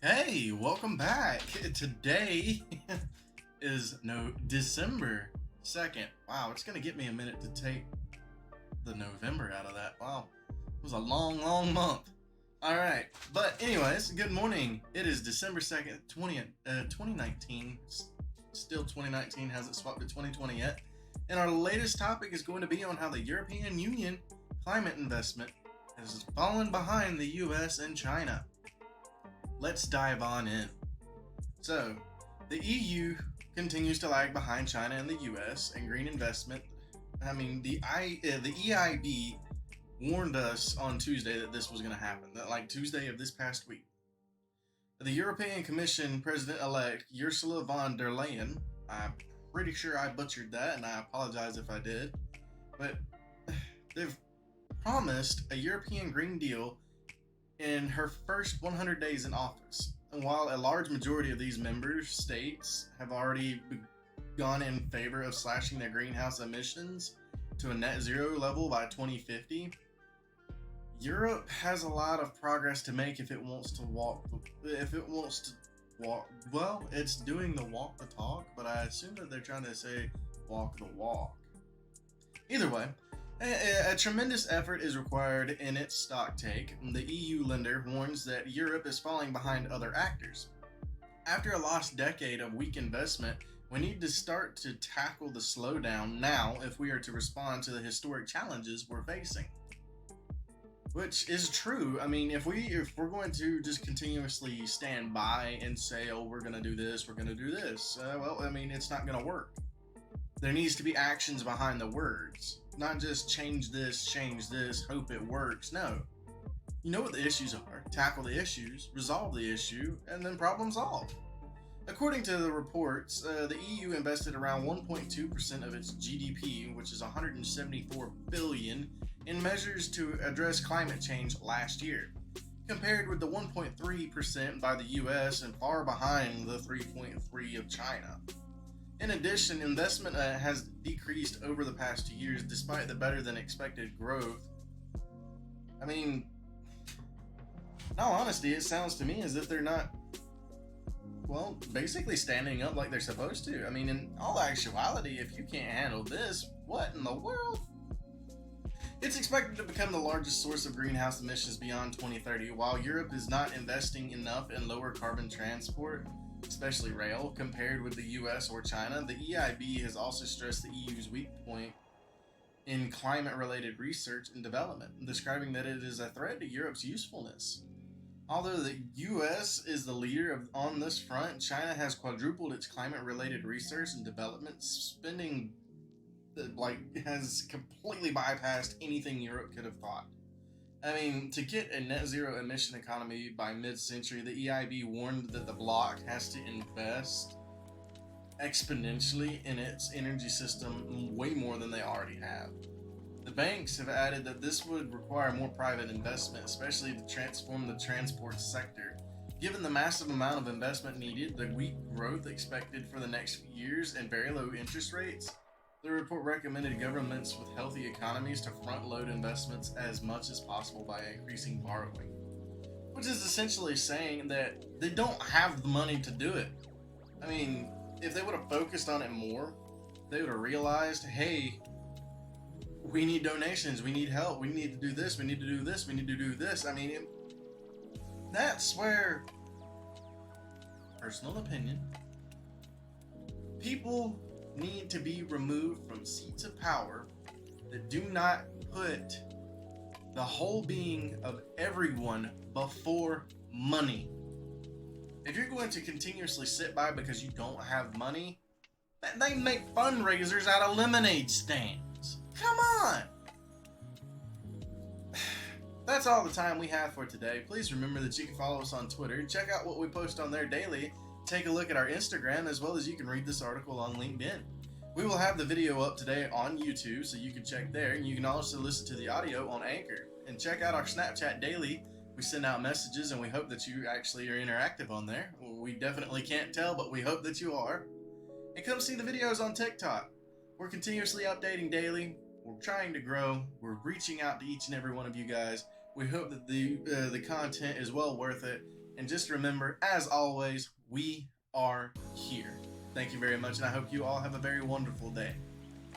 Hey, welcome back. Today is December 2nd. Wow, it's gonna get me a minute to take the November out of that. Wow, it was a long month. All right, but anyways, good morning. It is December 2nd, 2019. Still 2019, hasn't swapped to 2020 yet. And our latest topic is going to be on how the European Union climate investment has fallen behind the US and China. Let's dive on in. So, the EU continues to lag behind China and the US in green investment. The EIB warned us on Tuesday that this was going to happen, that like Tuesday of this past week. The European Commission President-elect Ursula von der Leyen, I'm pretty sure I butchered that and I apologize if I did, but they've promised a European Green Deal in her first 100 days in office. And while a large majority of these member states have already gone in favor of slashing their greenhouse emissions to a net zero level by 2050, Europe has a lot of progress to make if it wants to walk. Well, it's doing the walk the talk, but I assume that they're trying to say walk the walk. Either way, a tremendous effort is required in its stock take. The EU lender warns that Europe is falling behind other actors. After a lost decade of weak investment, we need to start to tackle the slowdown now if we are to respond to the historic challenges we're facing. Which is true. I mean, if we're going to just continuously stand by and say, "Oh, we're going to do this, it's not going to work." There needs to be actions behind the words. Not just change this, hope it works. No. You know what the issues are. Tackle the issues, resolve the issue, and then problem solve. According to the reports, the EU invested around 1.2% of its GDP, which is 174 billion, in measures to address climate change last year, compared with the 1.3% by the US and far behind the 3.3% of China. In addition, investment has decreased over the past 2 years despite the better than expected growth. I mean, in all honesty, it sounds to me as if they're not, basically standing up like they're supposed to. I mean, in all actuality, if you can't handle this, what in the world? It's expected to become the largest source of greenhouse emissions beyond 2030, while Europe is not investing enough in lower carbon transport, especially rail, compared with the US or China. The EIB has also stressed the EU's weak point in climate-related research and development, describing that it is a threat to Europe's usefulness. Although the US is the leader on this front, China has quadrupled its climate-related research and development spending that has completely bypassed anything Europe could have thought. I mean, to get a net zero emission economy by mid-century, the EIB warned that the bloc has to invest exponentially in its energy system way more than they already have. The banks have added that this would require more private investment, especially to transform the transport sector. Given the massive amount of investment needed, the weak growth expected for the next few years, and very low interest rates, the report recommended governments with healthy economies to front-load investments as much as possible by increasing borrowing, which is essentially saying that they don't have the money to do it. I mean, if they would have focused on it more, they would have realized, hey, we need donations, we need help, we need to do this, we need to do this, we need to do this. I mean, that's where, personal opinion, people need to be removed from seats of power that do not put the whole being of everyone before money. If you're going to continuously sit by because you don't have money, they make fundraisers out of lemonade stands. Come on! That's all the time we have for today. Please remember that you can follow us on Twitter, check out what we post on there daily, take a look at our Instagram, as well as you can read this article on LinkedIn. We will have the video up today on YouTube, so you can check there, and you can also listen to the audio on Anchor. And check out our Snapchat daily. We send out messages, and we hope that you actually are interactive on there. We definitely can't tell, but we hope that you are. And come see the videos on TikTok. We're continuously updating daily. We're trying to grow. We're reaching out to each and every one of you guys. We hope that the content is well worth it. And just remember, as always, we are here. Thank you very much, and I hope you all have a very wonderful day.